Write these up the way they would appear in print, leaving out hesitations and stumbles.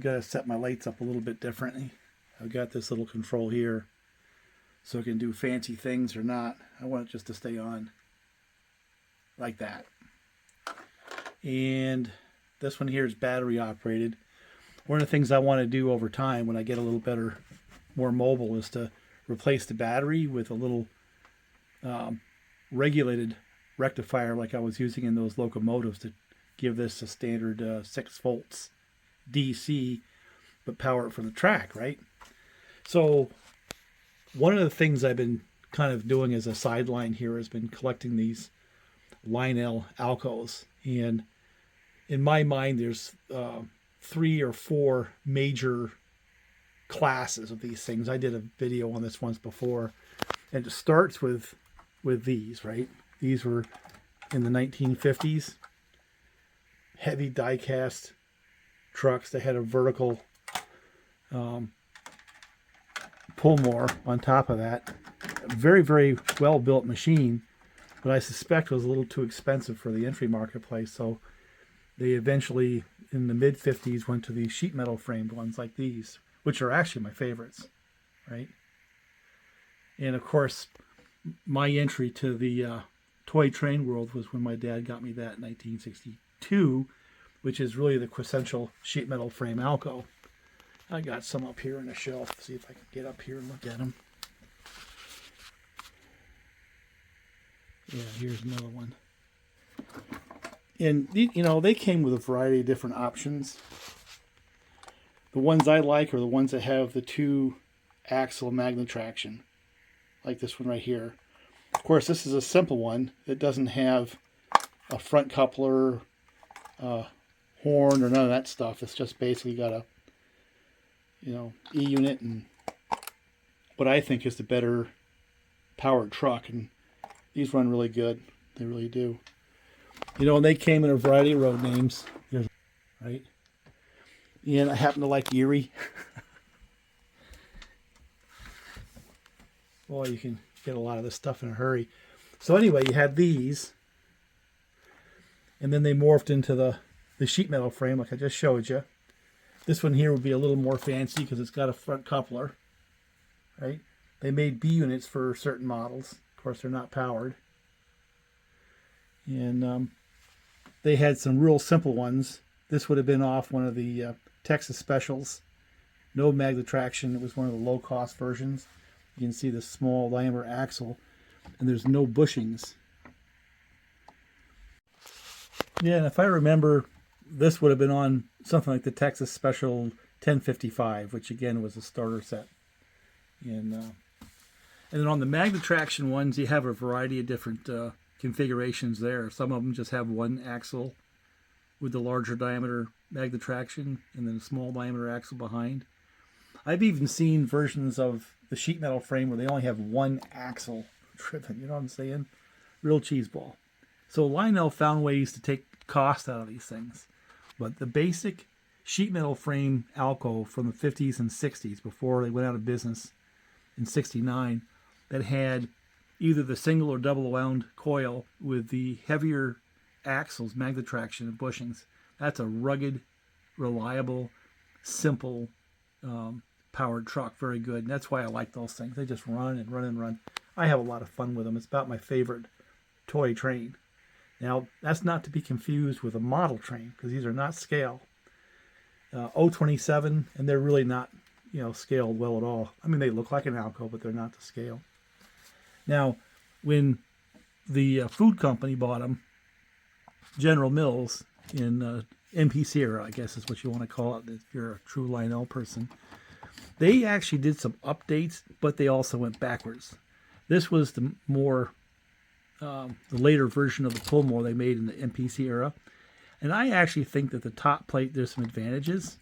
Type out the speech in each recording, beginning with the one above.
got to set my lights up a little bit differently. I've got this little control here so I can do fancy things or not. I want it just to stay on like that. And this one here is battery operated. One of the things I want to do over time when I get a little better, more mobile, is to replace the battery with a little regulated rectifier like I was using in those locomotives to give this a standard 6 volts DC, but power it from the track, right? So one of the things I've been kind of doing as a sideline here has been collecting these Lionel ALCOs. And in my mind, there's 3 or 4 major classes of these things. I did a video on this once before, and it starts with these, right? These were in the 1950s, heavy die-cast trucks that had a vertical pull more on top of that. A very, very well-built machine, but I suspect was a little too expensive for the entry marketplace, so they eventually, in the mid-50s, went to these sheet metal framed ones like these, which are actually my favorites, right? And of course, my entry to the toy train world was when my dad got me that in 1962, which is really the quintessential sheet metal frame ALCO. I got some up here on a shelf. See if I can get up here and look at them. Yeah, here's another one. And, you know, they came with a variety of different options. The ones I like are the ones that have the 2-axle magnet traction, like this one right here. Of course, this is a simple one. It doesn't have a front coupler, horn, or none of that stuff. It's just basically got a, E-unit and what I think is the better powered truck. And these run really good. They really do. And they came in a variety of road names, right? And I happen to like Erie. Boy, you can get a lot of this stuff in a hurry. So anyway, you had these, and then they morphed into the sheet metal frame like I just showed you. This one here would be a little more fancy because it's got a front coupler, right? They made B units for certain models. Of course, they're not powered. And they had some real simple ones. This would have been off one of the Texas specials. No magnet traction. It was one of the low-cost versions. You can see the small diameter axle, and there's no bushings. Yeah, and if I remember, this would have been on something like the Texas Special 1055, which again was a starter set. And then on the magnet traction ones, you have a variety of different configurations there. Some of them just have one axle with the larger diameter magnet traction and then a small diameter axle behind. I've even seen versions of the sheet metal frame where they only have one axle driven. You know what I'm saying? Real cheeseball. So Lionel found ways to take cost out of these things. But the basic sheet metal frame ALCO from the 50s and 60s, before they went out of business in 69, that had either the single or double wound coil with the heavier axles, magnet traction, and bushings. That's a rugged, reliable, simple, powered truck. Very good. And that's why I like those things. They just run and run and run. I have a lot of fun with them. It's about my favorite toy train. Now, that's not to be confused with a model train, because these are not scale. 027, and they're really not, scaled well at all. I mean, they look like an ALCO, but they're not to scale. Now, when the food company bought them, General Mills, in MPC era, I guess is what you want to call it if you're a true Lionel person, they actually did some updates, but they also went backwards. This was the more, the later version of the Pullmore they made in the MPC era. And I actually think that the top plate, there's some advantages.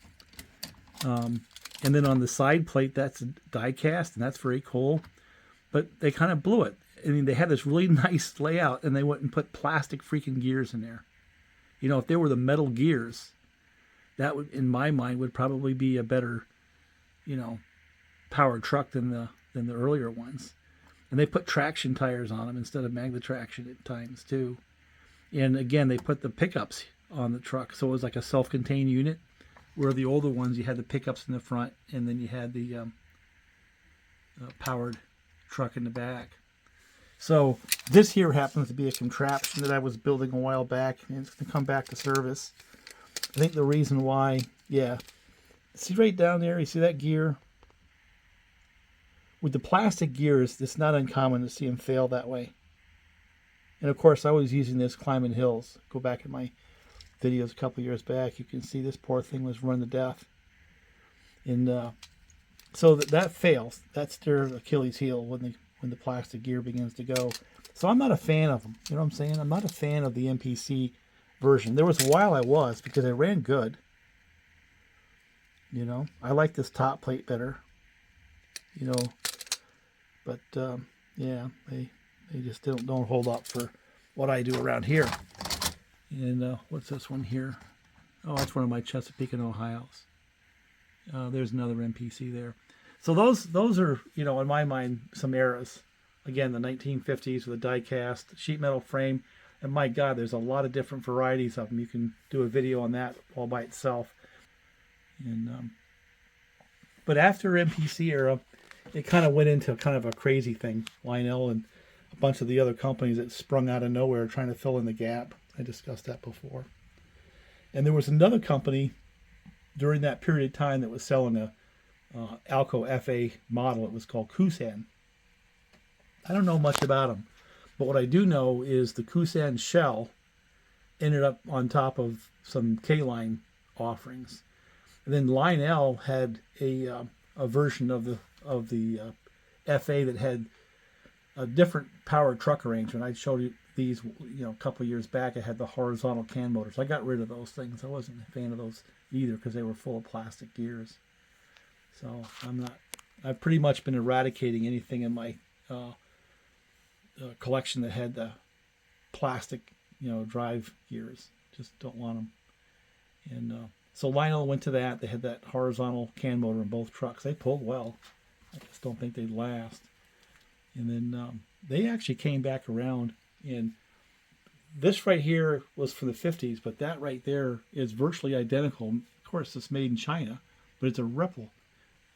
And then on the side plate, that's a die cast, and that's very cool. But they kind of blew it. I mean, they had this really nice layout, and they went and put plastic freaking gears in there. If they were the metal gears, that would, in my mind, would probably be a better, powered truck than the earlier ones. And they put traction tires on them instead of magnet traction at times too. And again, they put the pickups on the truck, so it was like a self-contained unit. where the older ones, you had the pickups in the front, and then you had the powered truck in the back. So this here happens to be a contraption that I was building a while back, and it's going to come back to service. I think the reason why, yeah, see right down there, you see that gear? With the plastic gears, it's not uncommon to see them fail that way. And of course, I was using this climbing hills. Go back in my videos a couple years back, you can see this poor thing was run to death. And so that fails. That's their Achilles heel when the plastic gear begins to go. So I'm not a fan of them. You know what I'm saying? I'm not a fan of the MPC version. There was a while I was, because it ran good. You know, I like this top plate better. You know, but yeah, they just don't hold up for what I do around here. And what's this one here? Oh, that's one of my Chesapeake and Ohio's. There's another MPC there. So those are, you know, in my mind, some eras. Again, the 1950s with a die-cast sheet metal frame. And my God, there's a lot of different varieties of them. You can do a video on that all by itself. And but after MPC era, it kind of went into kind of a crazy thing. Lionel and a bunch of the other companies that sprung out of nowhere trying to fill in the gap. I discussed that before. And there was another company during that period of time that was selling a ALCO FA model. It was called Kusan. I don't know much about them, but what I do know is the Kusan shell ended up on top of some K-line offerings. And then Lionel had a version of the FA that had a different powered truck arrangement. I showed you these, you know, a couple of years back. I had the horizontal can motors. I got rid of those things. I wasn't a fan of those either because they were full of plastic gears. So I've pretty much been eradicating anything in my collection that had the plastic, you know, drive gears. Just don't want them. And so Lionel went to that. They had that horizontal can motor in both trucks. They pulled well. I just don't think they'd last. And then they actually came back around. And this right here was from the 50s, but that right there is virtually identical. Of course, it's made in China, but it's a replica.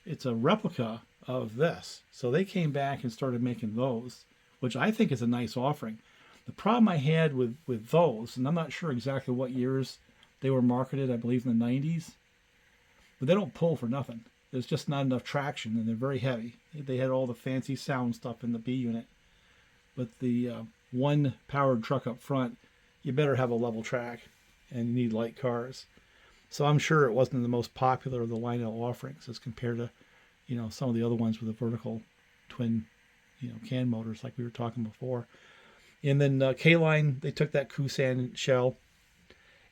It's a replica of this. So they came back and started making those, which I think is a nice offering. The problem I had with those, and I'm not sure exactly what years they were marketed, I believe in the 90s, but they don't pull for nothing. There's just not enough traction, and they're very heavy. They had all the fancy sound stuff in the B unit. But the one powered truck up front, you better have a level track, and you need light cars. So I'm sure it wasn't the most popular of the Lionel offerings as compared to, you know, some of the other ones with the vertical twin, you know, can motors like we were talking before. And then K-Line, they took that Kusan shell.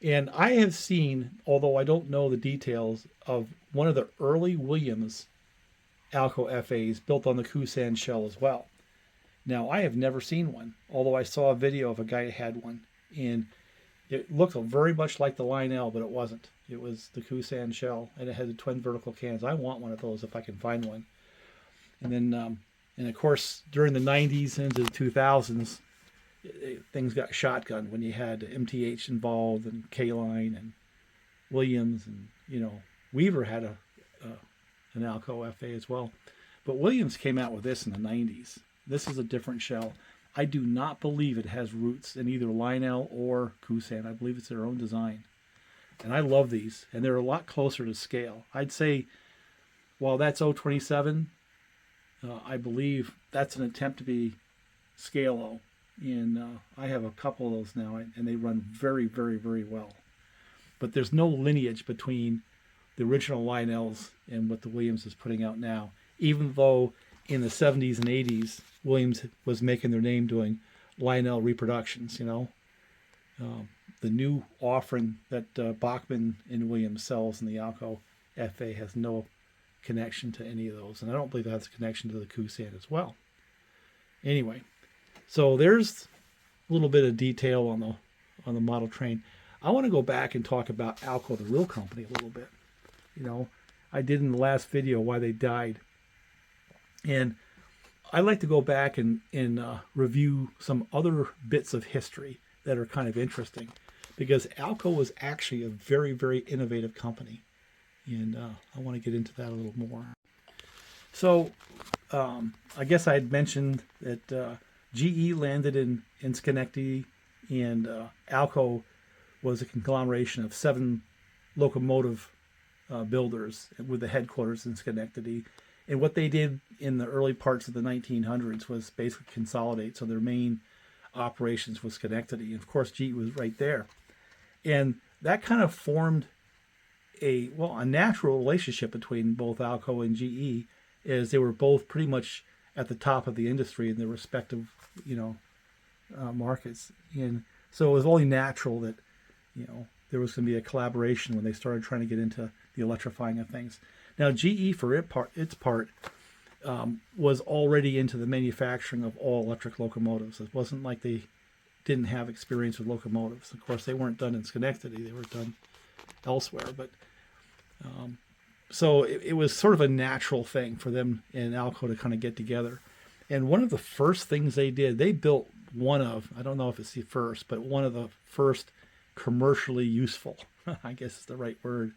And I have seen, although I don't know the details, of one of the early Williams ALCO FAs built on the Kusan shell as well. Now, I have never seen one, although I saw a video of a guy who had one. And it looked very much like the Lionel, but it wasn't. It was the Kusan shell, and it had the twin vertical cans. I want one of those if I can find one. And then, and of course, during the 90s into the 2000s, things got shotgunned when you had MTH involved and K-Line and Williams, and, you know, Weaver had an ALCO FA as well. But Williams came out with this in the 90s. This is a different shell. I do not believe it has roots in either Lionel or Kusan. I believe it's their own design. And I love these, and they're a lot closer to scale. I'd say, while that's 027, I believe that's an attempt to be scale O. And I have a couple of those now, and they run very, very, very well. But there's no lineage between the original Lionels and what the Williams is putting out now, even though in the 70s and 80s, Williams was making their name doing Lionel reproductions, you know. The new offering that Bachman and Williams sells in the ALCO FA has no connection to any of those. And I don't believe it has a connection to the Kusan as well. Anyway, so there's a little bit of detail on the model train. I want to go back and talk about ALCO, the real company, a little bit. You know, I did in the last video why they died. And I like to go back and review some other bits of history that are kind of interesting, because ALCO was actually a very, very innovative company. And I want to get into that a little more. So I guess I had mentioned that GE landed in Schenectady, and ALCO was a conglomeration of 7 locomotive builders with the headquarters in Schenectady. And what they did in the early parts of the 1900s was basically consolidate. So their main operations was Schenectady. And of course, GE was right there. And that kind of formed a natural relationship between both ALCO and GE, as they were both pretty much at the top of the industry in their respective, markets. And so it was only natural that, there was going to be a collaboration when they started trying to get into the electrifying of things. Now, GE, for its part, was already into the manufacturing of all electric locomotives. It wasn't like they didn't have experience with locomotives. Of course, they weren't done in Schenectady. They were done elsewhere. But so it was sort of a natural thing for them and ALCO to kind of get together. And one of the first things they did, they built I don't know if it's the first, but one of the first commercially useful, I guess is the right word,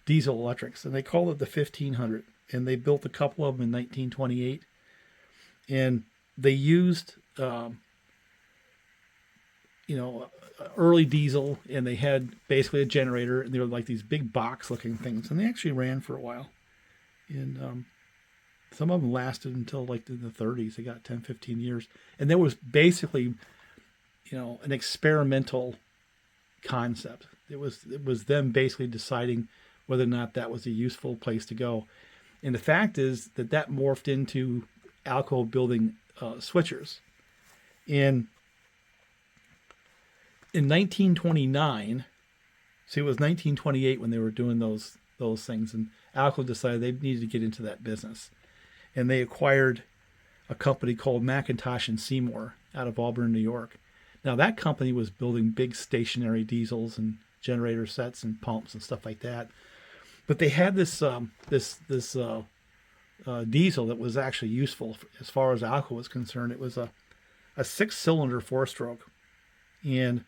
diesel electrics. And they called it the 1500. And they built a couple of them in 1928. And they used, early diesel, and they had basically a generator, and they were like these big box looking things. And they actually ran for a while. And some of them lasted until like in the 30s. They got 10, 15 years. And there was basically, an experimental concept. It was them basically deciding whether or not that was a useful place to go. And the fact is that morphed into ALCO building switchers. In 1929, see, it was 1928 when they were doing those things, and ALCO decided they needed to get into that business. And they acquired a company called McIntosh Seymore out of Auburn, New York. Now, that company was building big stationary diesels and generator sets and pumps and stuff like that. But they had this diesel that was actually useful as far as ALCO was concerned. It was a 6-cylinder 4-stroke. And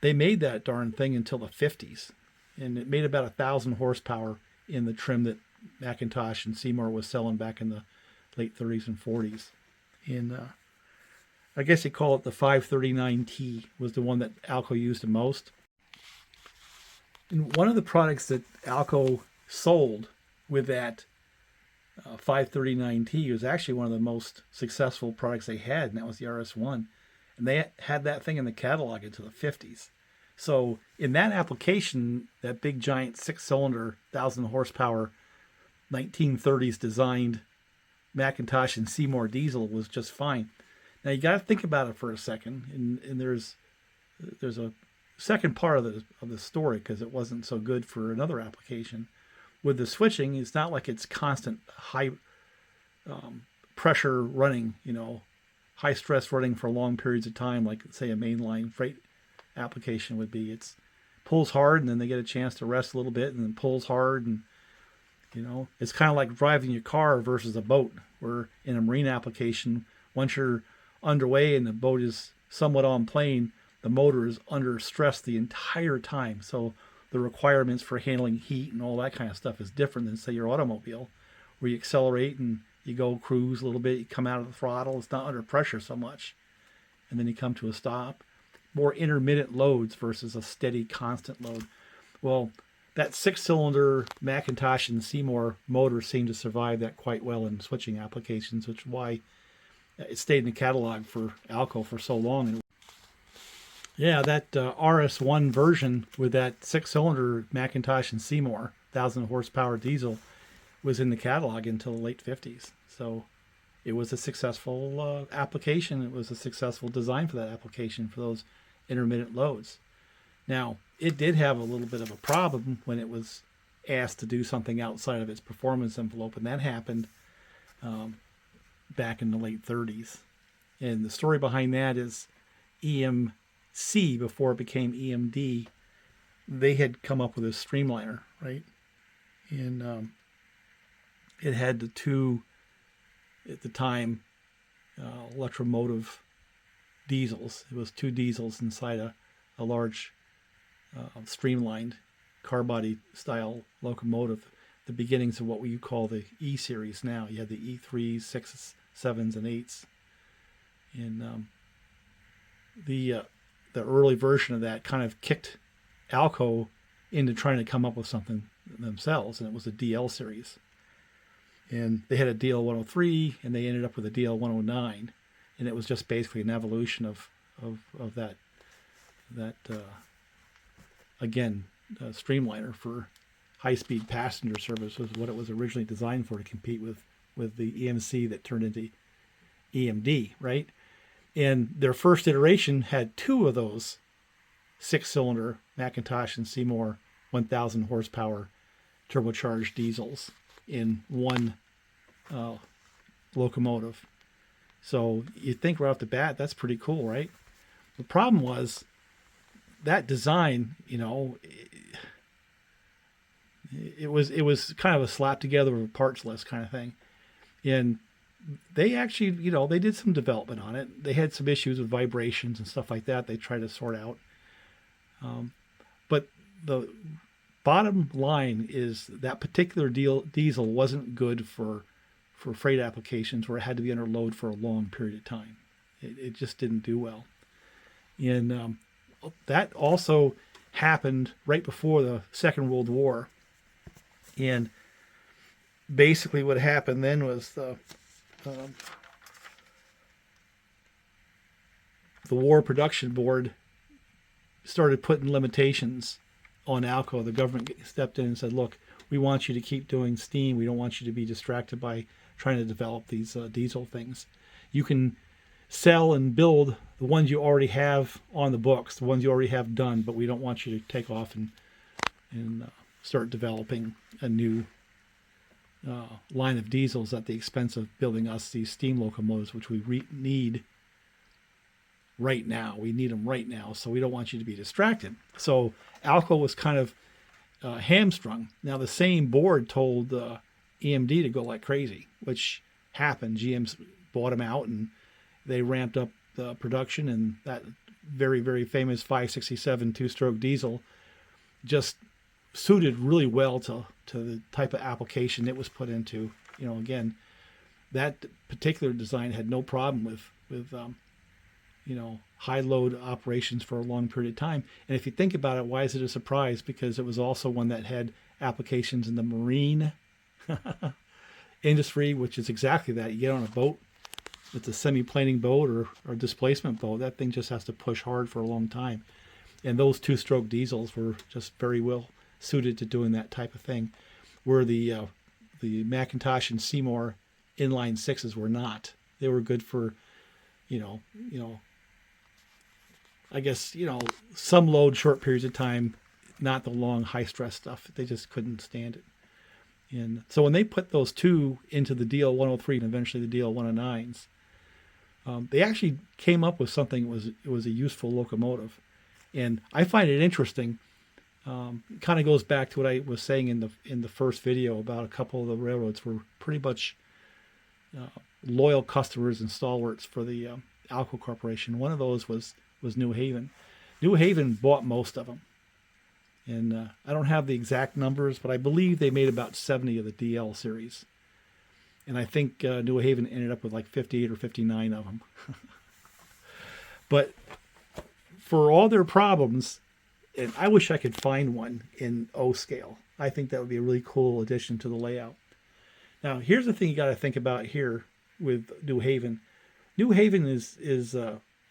they made that darn thing until the 50s. And it made about 1,000 horsepower in the trim that McIntosh and Seymore was selling back in the late 30s and 40s. And I guess they call it the 539T was the one that ALCO used the most. And one of the products that ALCO sold with that 539T was actually one of the most successful products they had, and that was the RS1. And they had that thing in the catalog until the 50s. So in that application, that big giant 6-cylinder, 1,000 horsepower, 1930s designed McIntosh and Seymore diesel was just fine. Now you got to think about it for a second, and there's a second part of the story, because it wasn't so good for another application. With the switching, it's not like it's constant high pressure running, high stress running for long periods of time, like say a mainline freight application would be. It's pulls hard, and then they get a chance to rest a little bit, and then pulls hard, and it's kind of like driving your car versus a boat, where in a marine application, once you're underway and the boat is somewhat on plane, the motor is under stress the entire time. So the requirements for handling heat and all that kind of stuff is different than, say, your automobile, where you accelerate and you go cruise a little bit, you come out of the throttle, it's not under pressure so much, and then you come to a stop. More intermittent loads versus a steady, constant load. Well, that 6-cylinder McIntosh and Seymore motor seemed to survive that quite well in switching applications, which is why it stayed in the catalog for ALCO for so long. Yeah, that RS1 version with that 6-cylinder McIntosh and Seymore 1,000 horsepower diesel was in the catalog until the late 50s. So it was a successful application. It was a successful design for that application for those intermittent loads. Now, it did have a little bit of a problem when it was asked to do something outside of its performance envelope, and that happened back in the late 30s. And the story behind that is EMC, before it became EMD, they had come up with a streamliner, right? And it had the two, at the time, electromotive diesels. It was two diesels inside a large streamlined car body style locomotive, the beginnings of what we call the E series now. You had the E3s, 6s, 7s, and 8s. And the early version of that kind of kicked ALCO into trying to come up with something themselves, and it was the DL series. And they had a DL-103, and they ended up with a DL-109, and it was just basically an evolution of that again, streamliner for high-speed passenger service was what it was originally designed for, to compete with the EMC that turned into EMD, right? And their first iteration had 2 of those 6-cylinder McIntosh and Seymore 1,000 horsepower turbocharged diesels in one locomotive. So you think right off the bat, that's pretty cool, right? The problem was that design, it was kind of a slap together of a parts list kind of thing. And they actually, they did some development on it. They had some issues with vibrations and stuff like that they tried to sort out. But the bottom line is that particular diesel wasn't good for freight applications where it had to be under load for a long period of time. It just didn't do well. And that also happened right before the Second World War. And basically what happened then was the War Production Board started putting limitations on ALCO. The government stepped in and said, look, we want you to keep doing steam. We don't want you to be distracted by trying to develop these diesel things. You can sell and build the ones you already have on the books, the ones you already have done, but we don't want you to take off and start developing a new line of diesels at the expense of building us these steam locomotives, which we need right now. We need them right now, so we don't want you to be distracted. So ALCO was kind of hamstrung. Now the same board told EMD to go like crazy, which happened. GM's bought them out, and they ramped up the production, and that very, very famous 567 two-stroke diesel just suited really well to the type of application it was put into. Again, that particular design had no problem with high load operations for a long period of time. And if you think about it, why is it a surprise? Because it was also one that had applications in the marine industry, which is exactly that. You get on a boat, it's a semi-planing boat or displacement boat. That thing just has to push hard for a long time. And those two-stroke diesels were just very well suited to doing that type of thing, where the McIntosh and Seymore inline 6s were not. They were good for, I guess, some load, short periods of time, not the long high stress stuff. They just couldn't stand it. And so when they put those 2 into the DL-103 and eventually the DL-109's, they actually came up with something. It was a useful locomotive. And I find it interesting. Kind of goes back to what I was saying in the first video about a couple of the railroads were pretty much loyal customers and stalwarts for the ALCO Corporation. One of those was New Haven. New Haven bought most of them. And I don't have the exact numbers, but I believe they made about 70 of the DL series. And I think New Haven ended up with like 58 or 59 of them. But for all their problems, and I wish I could find one in O scale. I think that would be a really cool addition to the layout. Now, here's the thing you got to think about here with New Haven. New Haven is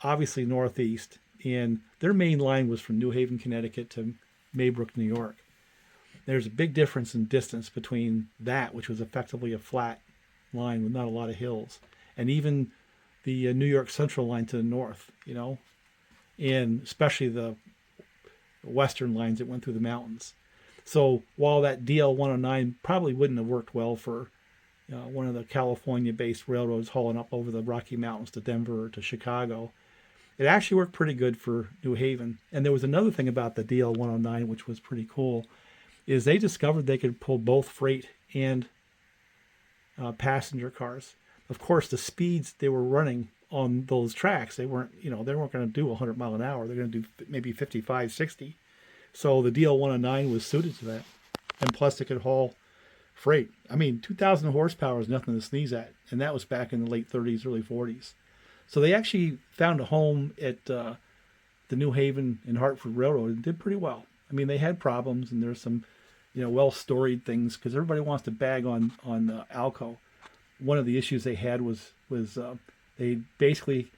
obviously northeast, and their main line was from New Haven, Connecticut to Maybrook, New York. There's a big difference in distance between that, which was effectively a flat line with not a lot of hills, and even the New York Central line to the north, and especially the western lines that went through the mountains. So while that DL-109 probably wouldn't have worked well for one of the California-based railroads hauling up over the Rocky Mountains to Denver or to Chicago, it actually worked pretty good for New Haven. And there was another thing about the DL-109, which was pretty cool, is they discovered they could pull both freight and passenger cars. Of course, the speeds they were running on those tracks, they weren't going to do 100 mile an hour. They're going to do maybe 55, 60. So the DL-109 was suited to that. And plus it could haul freight. I mean, 2,000 horsepower is nothing to sneeze at. And that was back in the late 30s, early 40s. So they actually found a home at the New Haven and Hartford Railroad and did pretty well. I mean, they had problems, and there's some, well-storied things, because everybody wants to bag on ALCO. One of the issues they had was they basically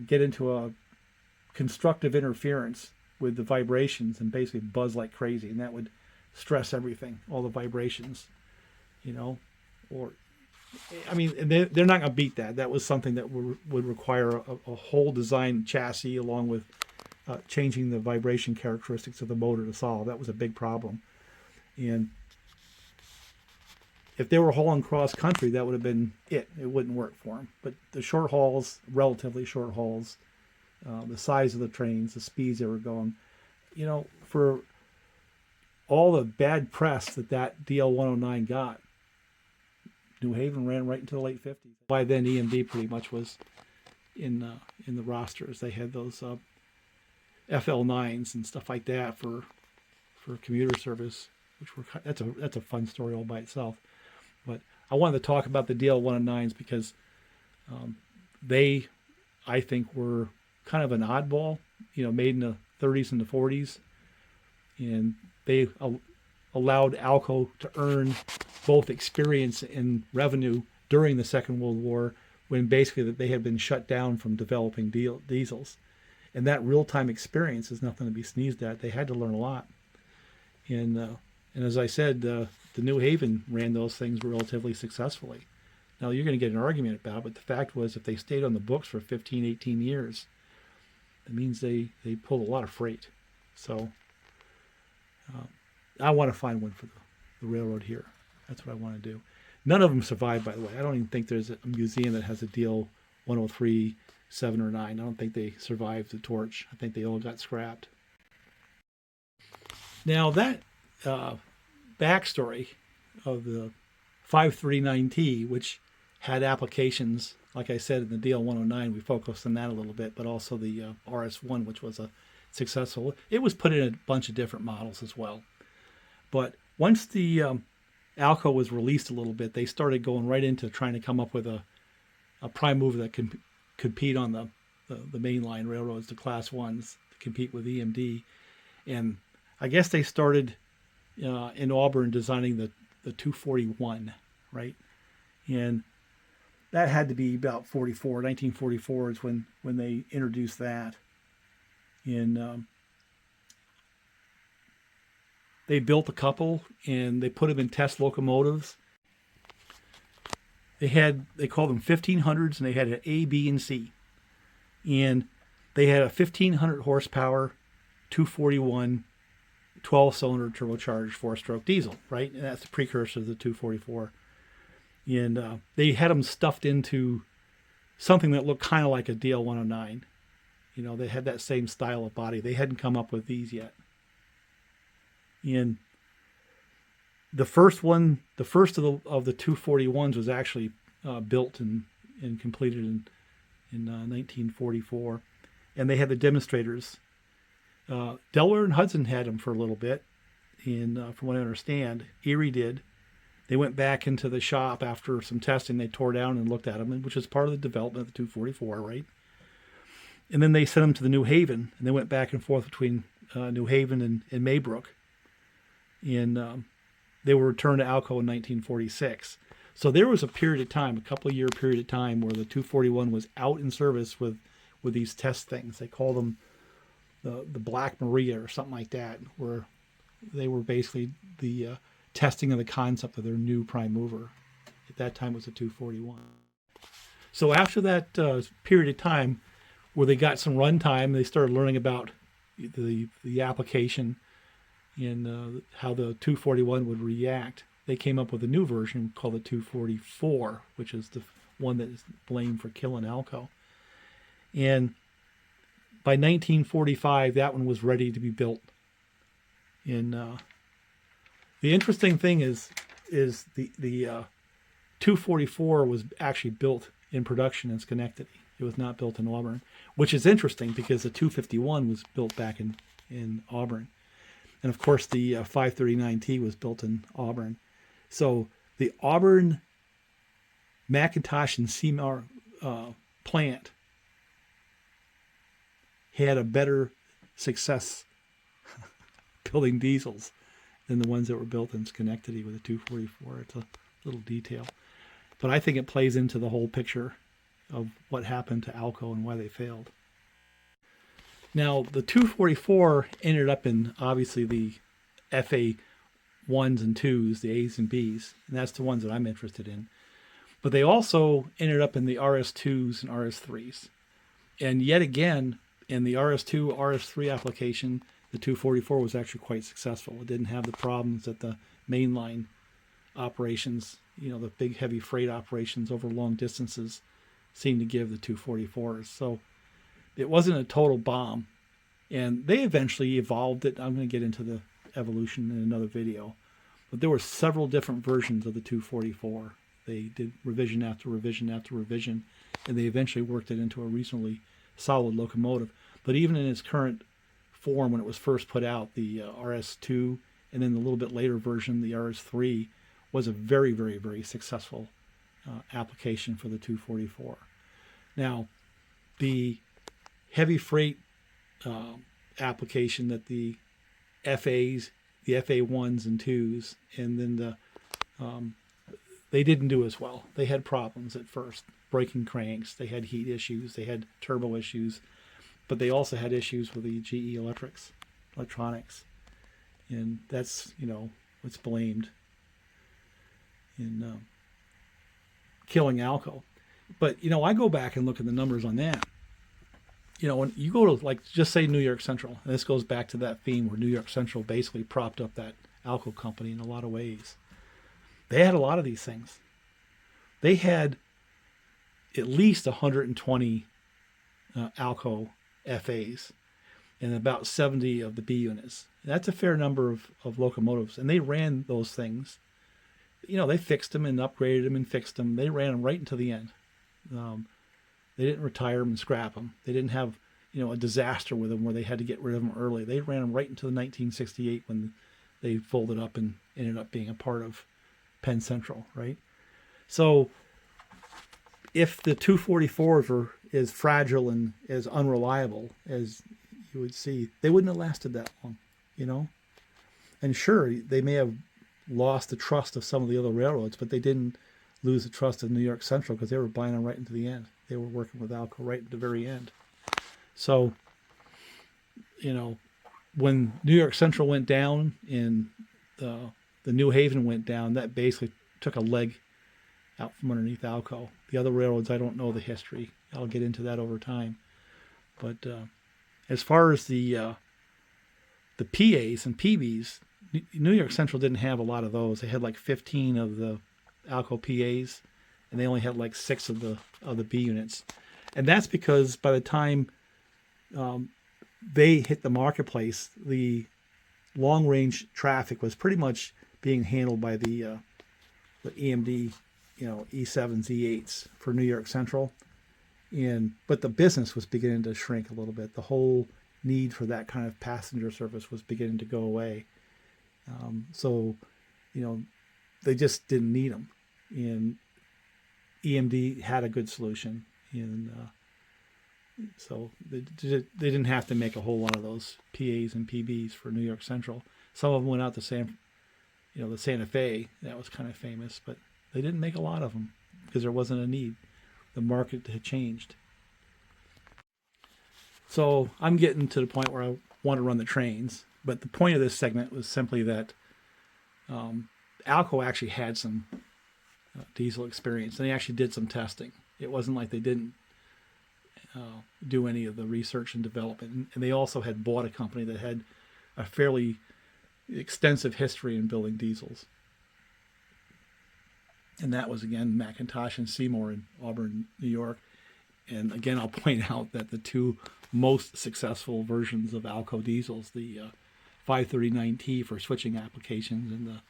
get into a constructive interference with the vibrations and basically buzz like crazy, and that would stress everything, all the vibrations, or, I mean, they're not going to beat that. That was something that would require a whole design chassis along with changing the vibration characteristics of the motor to solve. That was a big problem. And if they were hauling cross country, that would have been it. It wouldn't work for them. But the short hauls, relatively short hauls, the size of the trains, the speeds they were going, for all the bad press that DL-109 got, New Haven ran right into the late 50s. By then, EMD pretty much was in the rosters. They had those FL9s and stuff like that for commuter service, which were that's a fun story all by itself. But I wanted to talk about the DL-109s because they, I think, were kind of an oddball, made in the 30s and the 40s, and they allowed ALCO to earn both experience and revenue during the Second World War, when basically they had been shut down from developing diesels. And that real-time experience is nothing to be sneezed at. They had to learn a lot. And as I said, the New Haven ran those things relatively successfully. Now, you're going to get an argument about it, but the fact was, if they stayed on the books for 15, 18 years, that means they pulled a lot of freight. So I want to find one for the railroad here. That's what I want to do. None of them survived, by the way. I don't even think there's a museum that has a DL-103, 7, or 9. I don't think they survived the torch. I think they all got scrapped. Now, that backstory of the 539T, which had applications, like I said, in the DL-109, we focused on that a little bit, but also the RS-1, which was a successful. It was put in a bunch of different models as well. But once the ALCO was released a little bit, they started going right into trying to come up with a prime mover that can compete on the mainline railroads, the Class 1s, to compete with EMD. And I guess they started in Auburn designing the 241, right? And that had to be about 1944 is when they introduced that. And they built a couple, and they put them in test locomotives. They called them 1500s, and they had an A, B, and C. And they had a 1500 horsepower, 241, 12-cylinder turbocharged 4-stroke diesel, right? And that's the precursor to the 244. And they had them stuffed into something that looked kind of like a DL-109. They had that same style of body. They hadn't come up with these yet. And the first of the 241s was actually built and completed in 1944. And they had the demonstrators. Delaware and Hudson had them for a little bit. And from what I understand, Erie did. They went back into the shop after some testing. They tore down and looked at them, which is part of the development of the 244, right? And then they sent them to the New Haven, and they went back and forth between New Haven and Maybrook. And they were returned to ALCO in 1946. So there was a period of time, a couple of year period of time, where the 241 was out in service with these test things. They called them the Black Maria or something like that, where they were basically the testing of the concept of their new prime mover. At that time it was a 241. So after that period of time where they got some run time, they started learning about the application and how the 241 would react. They came up with a new version called the 244, which is the one that is blamed for killing ALCO. And by 1945, that one was ready to be built. And the interesting thing is the 244 was actually built in production in Schenectady. It was not built in Auburn, which is interesting because the 251 was built back in Auburn. And of course, the 539T was built in Auburn. So the Auburn McIntosh and Seymore plant had a better success building diesels than the ones that were built in Schenectady with a 244. It's a little detail. But I think it plays into the whole picture of what happened to ALCO and why they failed. Now, the 244 ended up in, obviously, the FA 1s and 2s, the A's and B's, and that's the ones that I'm interested in. But they also ended up in the RS2s and RS3s. And yet again, in the RS2, RS3 application, the 244 was actually quite successful. It didn't have the problems that the mainline operations, the big heavy freight operations over long distances seemed to give the 244s. So it wasn't a total bomb. And they eventually evolved it. I'm going to get into the evolution in another video. But there were several different versions of the 244. They did revision after revision after revision, and they eventually worked it into a reasonably solid locomotive. But even in its current form, when it was first put out, the RS2, and then the little bit later version, the RS3, was a very, very, very successful application for the 244. Now, the heavy freight application that the FAs, the FA1s and 2s, and then they didn't do as well. They had problems at first, breaking cranks, they had heat issues, they had turbo issues, but they also had issues with the GE electronics. And that's, what's blamed in killing ALCO. But, I go back and look at the numbers on that. When you go to, just say New York Central, and this goes back to that theme where New York Central basically propped up that ALCO company in a lot of ways. They had a lot of these things. They had at least 120 ALCO FAs and about 70 of the B units. That's a fair number of locomotives. And they ran those things. They fixed them and upgraded them and fixed them. They ran them right until the end. They didn't retire them and scrap them. They didn't have, a disaster with them where they had to get rid of them early. They ran them right until 1968 when they folded up and ended up being a part of Penn Central, right? So if the 244s were as fragile and as unreliable as you would see, they wouldn't have lasted that long, And sure, they may have lost the trust of some of the other railroads, but they didn't lose the trust of New York Central because they were buying them right into the end. They were working with ALCO right at the very end. So, when New York Central went down and the New Haven went down, that basically took a leg out from underneath ALCO. The other railroads, I don't know the history. I'll get into that over time. But as far as the PAs and PBs, New York Central didn't have a lot of those. They had 15 of the ALCO PAs, and they only had 6 of the B units. And that's because by the time they hit the marketplace, the long-range traffic was pretty much being handled by the EMD, E7s, E8s for New York Central. But the business was beginning to shrink a little bit. The whole need for that kind of passenger service was beginning to go away. So they just didn't need them. And EMD had a good solution. And so they didn't have to make a whole lot of those PAs and PBs for New York Central. Some of them went out to the Santa Fe. That was kind of famous, but they didn't make a lot of them because there wasn't a need. The market had changed. So I'm getting to the point where I want to run the trains, but the point of this segment was simply that ALCO actually had some diesel experience, and they actually did some testing. It wasn't like they didn't do any of the research and development. And they also had bought a company that had a fairly extensive history in building diesels. And that was, again, McIntosh and Seymore in Auburn, New York. And again, I'll point out that the two most successful versions of ALCO diesels, the 539T for switching applications and the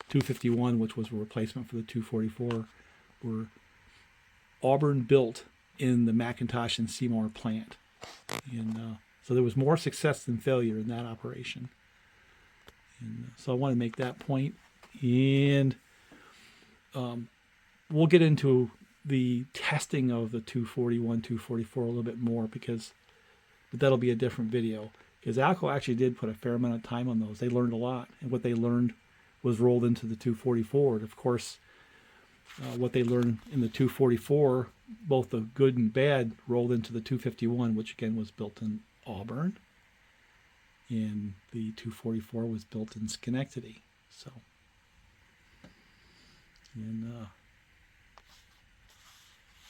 251, which was a replacement for the 244, were Auburn built in the McIntosh and Seymore plant. And so there was more success than failure in that operation. And so I want to make that point. And we'll get into the testing of the 241, 244 a little bit more, but that'll be a different video. Because ALCO actually did put a fair amount of time on those. They learned a lot, and what they learned was rolled into the 244. And of course, what they learned in the 244, both the good and bad, rolled into the 251, which again was built in Auburn. And the 244 was built in Schenectady. So, and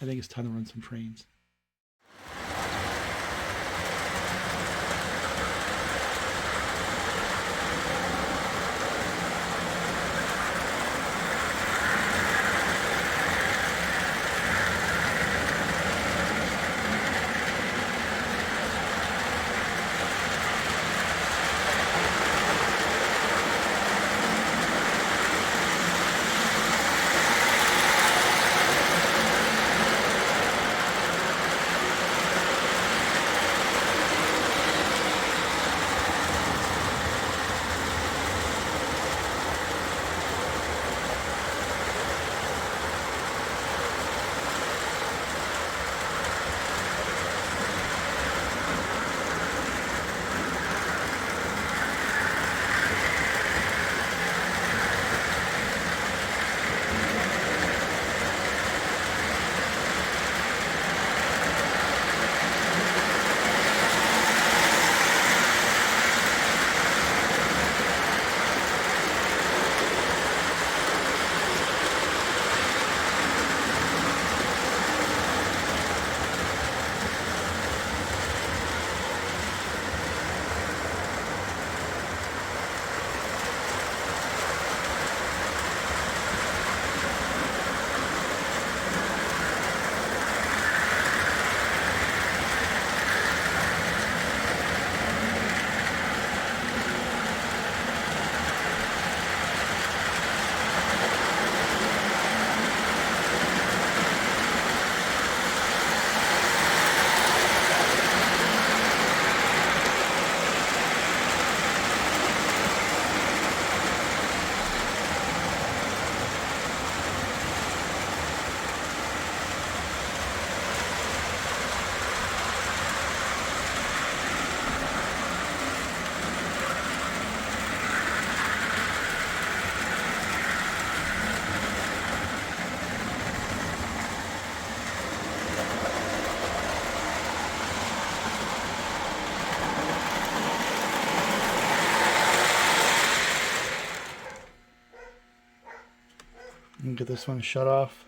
I think it's time to run some trains. Get this one shut off.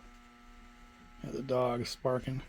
The dog is barking.